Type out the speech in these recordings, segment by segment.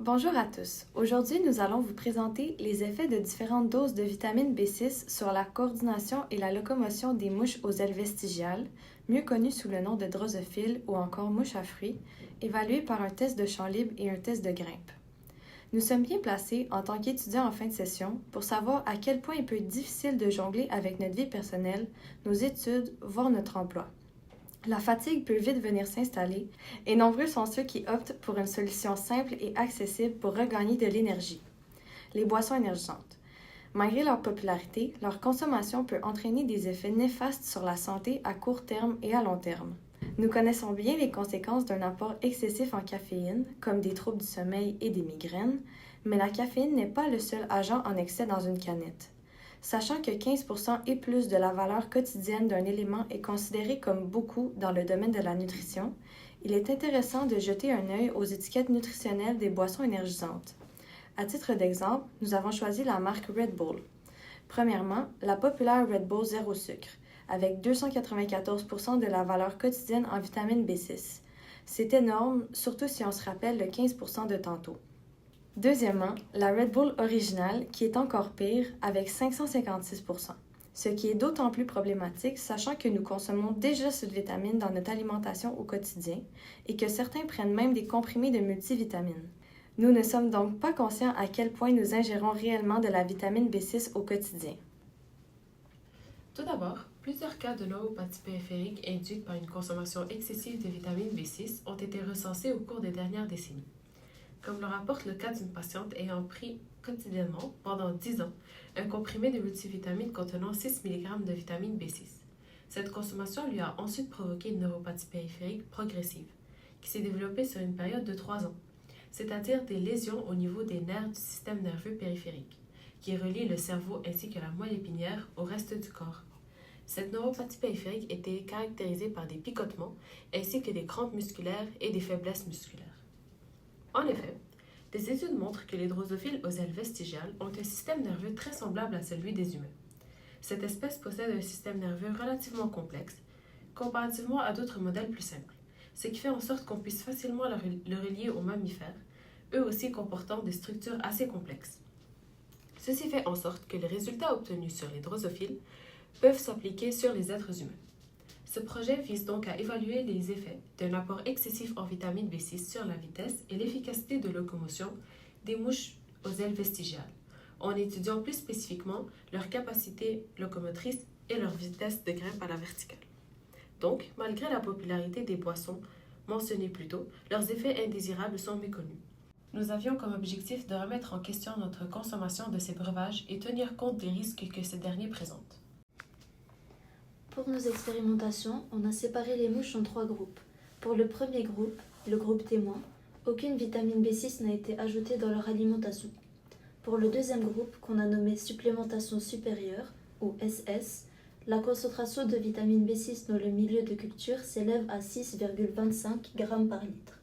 Bonjour à tous. Aujourd'hui, nous allons vous présenter les effets de différentes doses de vitamine B6 sur la coordination et la locomotion des mouches aux ailes vestigiales, mieux connues sous le nom de drosophiles ou encore mouches à fruits, évaluées par un test de champ libre et un test de grimpe. Nous sommes bien placés en tant qu'étudiants en fin de session pour savoir à quel point il peut être difficile de jongler avec notre vie personnelle, nos études, voire notre emploi. La fatigue peut vite venir s'installer et nombreux sont ceux qui optent pour une solution simple et accessible pour regagner de l'énergie. Les boissons énergisantes. Malgré leur popularité, leur consommation peut entraîner des effets néfastes sur la santé à court terme et à long terme. Nous connaissons bien les conséquences d'un apport excessif en caféine, comme des troubles du sommeil et des migraines, mais la caféine n'est pas le seul agent en excès dans une canette. Sachant que 15% et plus de la valeur quotidienne d'un élément est considéré comme beaucoup dans le domaine de la nutrition, il est intéressant de jeter un œil aux étiquettes nutritionnelles des boissons énergisantes. À titre d'exemple, nous avons choisi la marque Red Bull. Premièrement, la populaire Red Bull zéro sucre, avec 294% de la valeur quotidienne en vitamine B6. C'est énorme, surtout si on se rappelle le 15% de tantôt. Deuxièmement, la Red Bull originale, qui est encore pire, avec 556%, ce qui est d'autant plus problématique sachant que nous consommons déjà cette vitamine dans notre alimentation au quotidien et que certains prennent même des comprimés de multivitamines. Nous ne sommes donc pas conscients à quel point nous ingérons réellement de la vitamine B6 au quotidien. Tout d'abord, plusieurs cas de neuropathie périphérique induite par une consommation excessive de vitamine B6 ont été recensés au cours des dernières décennies. Comme le rapporte le cas d'une patiente ayant pris quotidiennement, pendant 10 ans, un comprimé de multivitamine contenant 6 mg de vitamine B6. Cette consommation lui a ensuite provoqué une neuropathie périphérique progressive, qui s'est développée sur une période de 3 ans, c'est-à-dire des lésions au niveau des nerfs du système nerveux périphérique, qui relient le cerveau ainsi que la moelle épinière au reste du corps. Cette neuropathie périphérique était caractérisée par des picotements, ainsi que des crampes musculaires et des faiblesses musculaires. En effet, des études montrent que les drosophiles aux ailes vestigiales ont un système nerveux très semblable à celui des humains. Cette espèce possède un système nerveux relativement complexe, comparativement à d'autres modèles plus simples, ce qui fait en sorte qu'on puisse facilement le relier aux mammifères, eux aussi comportant des structures assez complexes. Ceci fait en sorte que les résultats obtenus sur les drosophiles peuvent s'appliquer sur les êtres humains. Ce projet vise donc à évaluer les effets d'un apport excessif en vitamine B6 sur la vitesse et l'efficacité de locomotion des mouches aux ailes vestigiales, en étudiant plus spécifiquement leur capacité locomotrice et leur vitesse de grimpe à la verticale. Donc, malgré la popularité des boissons mentionnées plus tôt, leurs effets indésirables sont méconnus. Nous avions comme objectif de remettre en question notre consommation de ces breuvages et tenir compte des risques que ces derniers présentent. Pour nos expérimentations, on a séparé les mouches en 3 groupes. Pour le premier groupe, le groupe témoin, aucune vitamine B6 n'a été ajoutée dans leur alimentation. Pour le deuxième groupe, qu'on a nommé supplémentation supérieure, ou SS, la concentration de vitamine B6 dans le milieu de culture s'élève à 6,25 g par litre.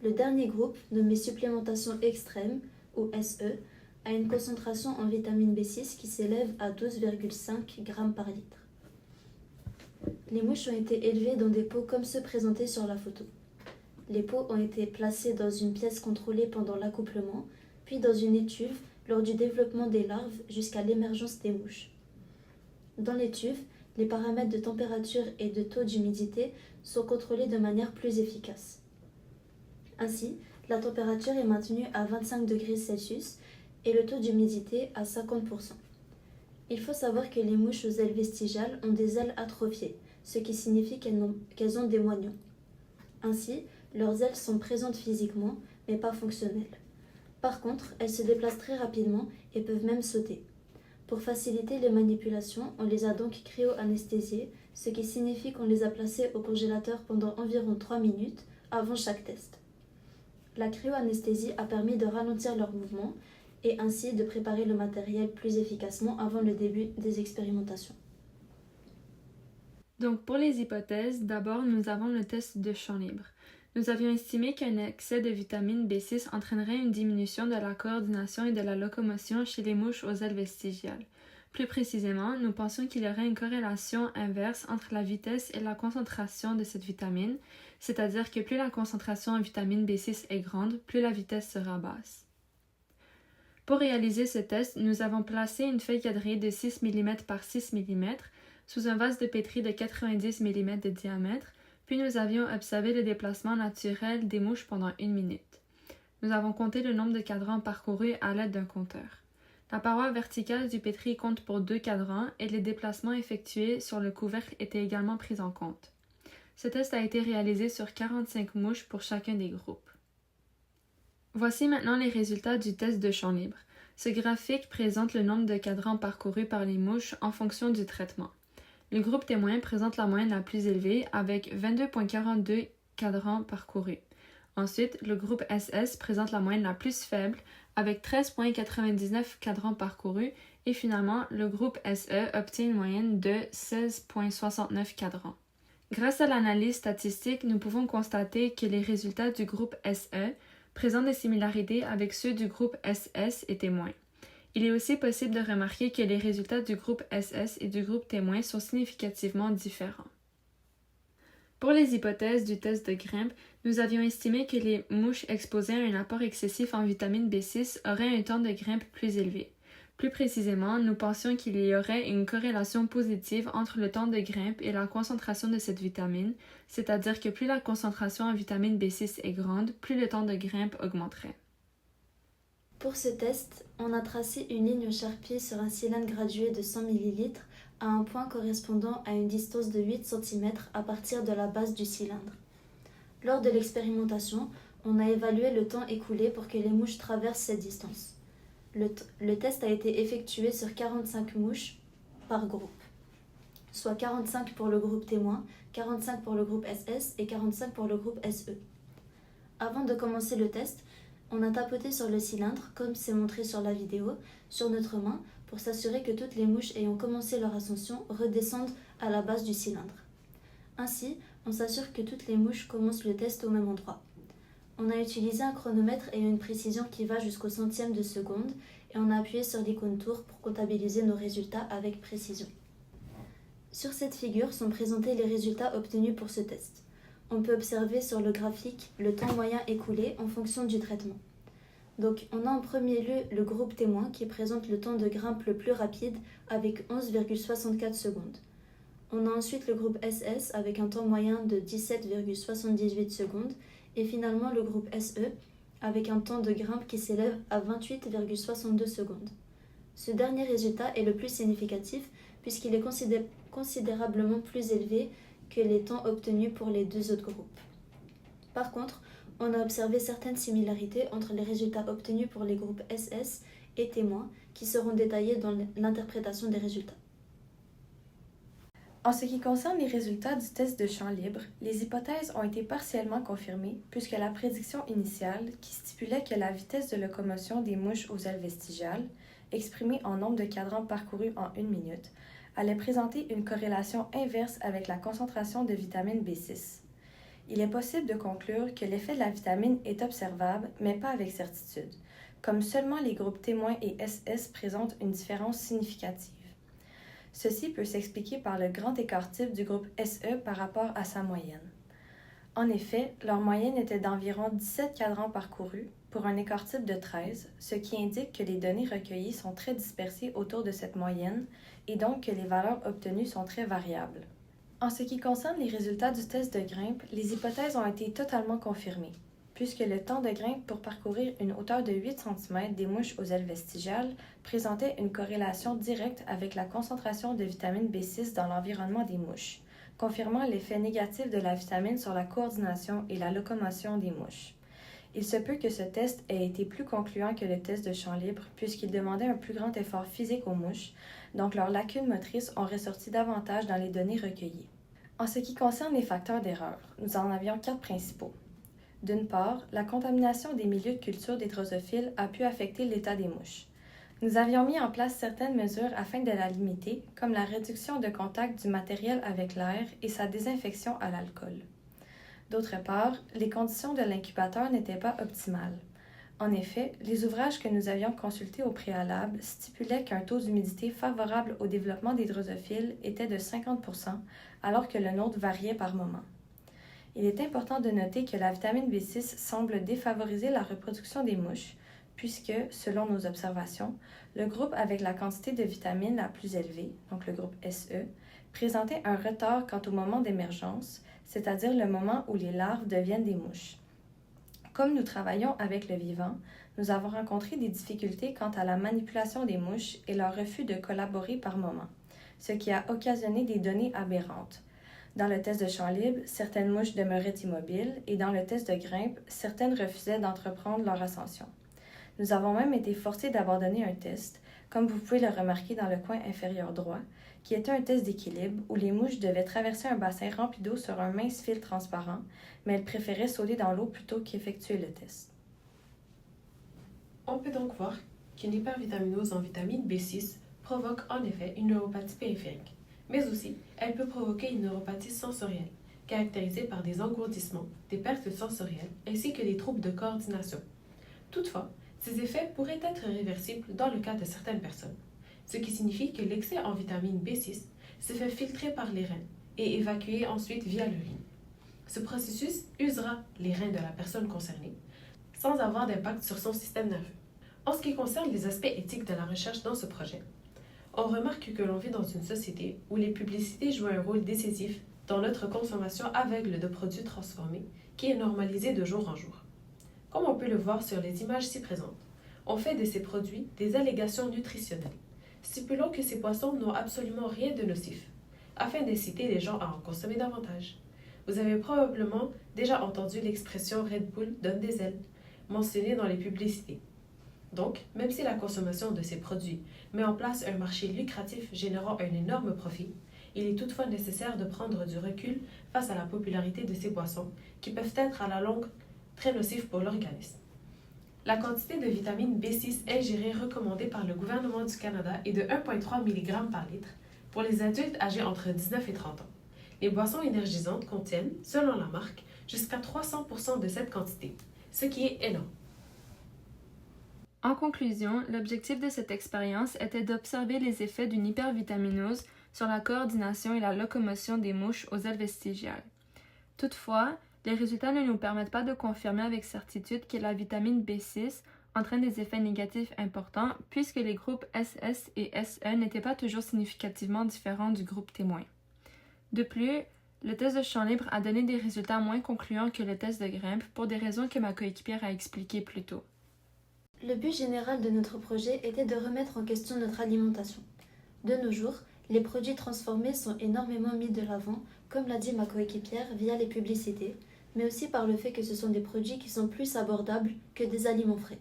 Le dernier groupe, nommé supplémentation extrême, ou SE, a une concentration en vitamine B6 qui s'élève à 12,5 g par litre. Les mouches ont été élevées dans des pots comme ceux présentés sur la photo. Les pots ont été placés dans une pièce contrôlée pendant l'accouplement, puis dans une étuve lors du développement des larves jusqu'à l'émergence des mouches. Dans l'étuve, les paramètres de température et de taux d'humidité sont contrôlés de manière plus efficace. Ainsi, la température est maintenue à 25 degrés Celsius et le taux d'humidité à 50%. Il faut savoir que les mouches aux ailes vestigiales ont des ailes atrophiées, ce qui signifie qu'elles ont des moignons. Ainsi, leurs ailes sont présentes physiquement, mais pas fonctionnelles. Par contre, elles se déplacent très rapidement et peuvent même sauter. Pour faciliter les manipulations, on les a donc cryo-anesthésiées, ce qui signifie qu'on les a placées au congélateur pendant environ 3 minutes avant chaque test. La cryo-anesthésie a permis de ralentir leurs mouvements et ainsi de préparer le matériel plus efficacement avant le début des expérimentations. Donc pour les hypothèses, d'abord nous avons le test de champ libre. Nous avions estimé qu'un excès de vitamine B6 entraînerait une diminution de la coordination et de la locomotion chez les mouches aux ailes vestigiales. Plus précisément, nous pensions qu'il y aurait une corrélation inverse entre la vitesse et la concentration de cette vitamine, c'est-à-dire que plus la concentration en vitamine B6 est grande, plus la vitesse sera basse. Pour réaliser ce test, nous avons placé une feuille quadrillée de 6 mm par 6 mm sous un vase de pétri de 90 mm de diamètre, puis nous avions observé le déplacement naturel des mouches pendant 1 minute. Nous avons compté le nombre de cadrans parcourus à l'aide d'un compteur. La paroi verticale du pétri compte pour 2 cadrans et les déplacements effectués sur le couvercle étaient également pris en compte. Ce test a été réalisé sur 45 mouches pour chacun des groupes. Voici maintenant les résultats du test de champ libre. Ce graphique présente le nombre de cadrans parcourus par les mouches en fonction du traitement. Le groupe témoin présente la moyenne la plus élevée avec 22,42 cadrans parcourus. Ensuite, le groupe SS présente la moyenne la plus faible avec 13,99 cadrans parcourus et finalement, le groupe SE obtient une moyenne de 16,69 cadrans. Grâce à l'analyse statistique, nous pouvons constater que les résultats du groupe SE présentent des similarités avec ceux du groupe SS et témoin. Il est aussi possible de remarquer que les résultats du groupe SS et du groupe témoin sont significativement différents. Pour les hypothèses du test de Grimpe, nous avions estimé que les mouches exposées à un apport excessif en vitamine B6 auraient un temps de grimpe plus élevé. Plus précisément, nous pensions qu'il y aurait une corrélation positive entre le temps de grimpe et la concentration de cette vitamine, c'est-à-dire que plus la concentration en vitamine B6 est grande, plus le temps de grimpe augmenterait. Pour ce test, on a tracé une ligne au charpie sur un cylindre gradué de 100 ml à un point correspondant à une distance de 8 cm à partir de la base du cylindre. Lors de l'expérimentation, on a évalué le temps écoulé pour que les mouches traversent cette distance. Le test a été effectué sur 45 mouches par groupe, soit 45 pour le groupe témoin, 45 pour le groupe SS et 45 pour le groupe SE. Avant de commencer le test, on a tapoté sur le cylindre, comme c'est montré sur la vidéo, sur notre main pour s'assurer que toutes les mouches ayant commencé leur ascension redescendent à la base du cylindre. Ainsi, on s'assure que toutes les mouches commencent le test au même endroit. On a utilisé un chronomètre ayant une précision qui va jusqu'au centième de seconde et on a appuyé sur l'icône tour pour comptabiliser nos résultats avec précision. Sur cette figure sont présentés les résultats obtenus pour ce test. On peut observer sur le graphique le temps moyen écoulé en fonction du traitement. Donc, on a en premier lieu le groupe témoin qui présente le temps de grimpe le plus rapide avec 11,64 secondes. On a ensuite le groupe SS avec un temps moyen de 17,78 secondes et finalement le groupe SE avec un temps de grimpe qui s'élève à 28,62 secondes. Ce dernier résultat est le plus significatif puisqu'il est considérablement plus élevé que les temps obtenus pour les deux autres groupes. Par contre, on a observé certaines similarités entre les résultats obtenus pour les groupes SS et témoins qui seront détaillés dans l'interprétation des résultats. En ce qui concerne les résultats du test de champ libre, les hypothèses ont été partiellement confirmées puisque la prédiction initiale, qui stipulait que la vitesse de locomotion des mouches aux ailes vestigiales, exprimée en nombre de cadrans parcourus en 1 minute, allait présenter une corrélation inverse avec la concentration de vitamine B6. Il est possible de conclure que l'effet de la vitamine est observable, mais pas avec certitude, comme seulement les groupes témoins et SS présentent une différence significative. Ceci peut s'expliquer par le grand écart type du groupe SE par rapport à sa moyenne. En effet, leur moyenne était d'environ 17 cadrans parcourus pour un écart type de 13, ce qui indique que les données recueillies sont très dispersées autour de cette moyenne et donc que les valeurs obtenues sont très variables. En ce qui concerne les résultats du test de grimpe, les hypothèses ont été totalement confirmées, puisque le temps de grimpe pour parcourir une hauteur de 8 cm des mouches aux ailes vestigiales présentait une corrélation directe avec la concentration de vitamine B6 dans l'environnement des mouches, confirmant l'effet négatif de la vitamine sur la coordination et la locomotion des mouches. Il se peut que ce test ait été plus concluant que le test de champ libre, puisqu'il demandait un plus grand effort physique aux mouches, donc leurs lacunes motrices ont ressorti davantage dans les données recueillies. En ce qui concerne les facteurs d'erreur, nous en avions 4 principaux. D'une part, la contamination des milieux de culture des drosophiles a pu affecter l'état des mouches. Nous avions mis en place certaines mesures afin de la limiter, comme la réduction de contact du matériel avec l'air et sa désinfection à l'alcool. D'autre part, les conditions de l'incubateur n'étaient pas optimales. En effet, les ouvrages que nous avions consultés au préalable stipulaient qu'un taux d'humidité favorable au développement des drosophiles était de 50%, alors que le nôtre variait par moment. Il est important de noter que la vitamine B6 semble défavoriser la reproduction des mouches, puisque, selon nos observations, le groupe avec la quantité de vitamine la plus élevée, donc le groupe SE, présentait un retard quant au moment d'émergence, c'est-à-dire le moment où les larves deviennent des mouches. Comme nous travaillons avec le vivant, nous avons rencontré des difficultés quant à la manipulation des mouches et leur refus de collaborer par moment, ce qui a occasionné des données aberrantes. Dans le test de champ libre, certaines mouches demeuraient immobiles et dans le test de grimpe, certaines refusaient d'entreprendre leur ascension. Nous avons même été forcés d'abandonner un test, comme vous pouvez le remarquer dans le coin inférieur droit, qui était un test d'équilibre où les mouches devaient traverser un bassin rempli d'eau sur un mince fil transparent, mais elles préféraient sauter dans l'eau plutôt qu'effectuer le test. On peut donc voir qu'une hypervitaminose en vitamine B6 provoque en effet une neuropathie périphérique, mais aussi elle peut provoquer une neuropathie sensorielle, caractérisée par des engourdissements, des pertes sensorielles ainsi que des troubles de coordination. Toutefois, ces effets pourraient être réversibles dans le cas de certaines personnes, ce qui signifie que l'excès en vitamine B6 se fait filtrer par les reins et évacuer ensuite via l'urine. Ce processus usera les reins de la personne concernée, sans avoir d'impact sur son système nerveux. En ce qui concerne les aspects éthiques de la recherche dans ce projet, on remarque que l'on vit dans une société où les publicités jouent un rôle décisif dans notre consommation aveugle de produits transformés qui est normalisée de jour en jour. Comme on peut le voir sur les images ci présentes, on fait de ces produits des allégations nutritionnelles, stipulant que ces poissons n'ont absolument rien de nocif, afin d'inciter les gens à en consommer davantage. Vous avez probablement déjà entendu l'expression Red Bull donne des ailes, mentionnée dans les publicités. Donc, même si la consommation de ces produits met en place un marché lucratif générant un énorme profit, il est toutefois nécessaire de prendre du recul face à la popularité de ces boissons qui peuvent être à la longue très nocifs pour l'organisme. La quantité de vitamine B6 ingérée recommandée par le gouvernement du Canada est de 1,3 mg par litre pour les adultes âgés entre 19 et 30 ans. Les boissons énergisantes contiennent, selon la marque, jusqu'à 300% de cette quantité, ce qui est énorme. En conclusion, l'objectif de cette expérience était d'observer les effets d'une hypervitaminose sur la coordination et la locomotion des mouches aux ailes vestigiales. Toutefois, les résultats ne nous permettent pas de confirmer avec certitude que la vitamine B6 entraîne des effets négatifs importants puisque les groupes SS et SE n'étaient pas toujours significativement différents du groupe témoin. De plus, le test de champ libre a donné des résultats moins concluants que le test de grimpe pour des raisons que ma coéquipière a expliquées plus tôt. Le but général de notre projet était de remettre en question notre alimentation. De nos jours, les produits transformés sont énormément mis de l'avant, comme l'a dit ma coéquipière, via les publicités, mais aussi par le fait que ce sont des produits qui sont plus abordables que des aliments frais.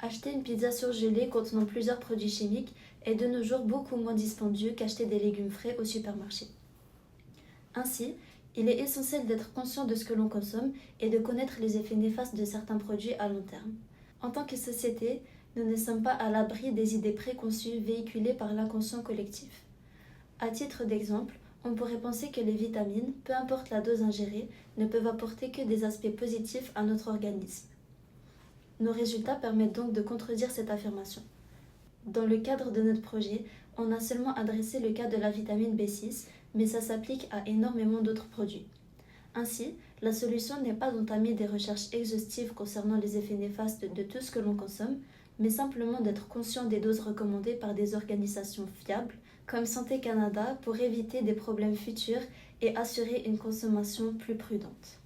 Acheter une pizza surgelée contenant plusieurs produits chimiques est de nos jours beaucoup moins dispendieux qu'acheter des légumes frais au supermarché. Ainsi, il est essentiel d'être conscient de ce que l'on consomme et de connaître les effets néfastes de certains produits à long terme. En tant que société, nous ne sommes pas à l'abri des idées préconçues véhiculées par l'inconscient collectif. À titre d'exemple, on pourrait penser que les vitamines, peu importe la dose ingérée, ne peuvent apporter que des aspects positifs à notre organisme. Nos résultats permettent donc de contredire cette affirmation. Dans le cadre de notre projet, on a seulement adressé le cas de la vitamine B6, mais ça s'applique à énormément d'autres produits. Ainsi, la solution n'est pas d'entamer des recherches exhaustives concernant les effets néfastes de tout ce que l'on consomme, mais simplement d'être conscient des doses recommandées par des organisations fiables, comme Santé Canada, pour éviter des problèmes futurs et assurer une consommation plus prudente.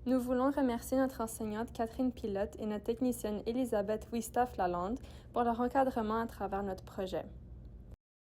Nous voulons remercier notre enseignante Catherine Pilote et notre technicienne Elisabeth Wistaf-Lalande pour leur encadrement à travers notre projet.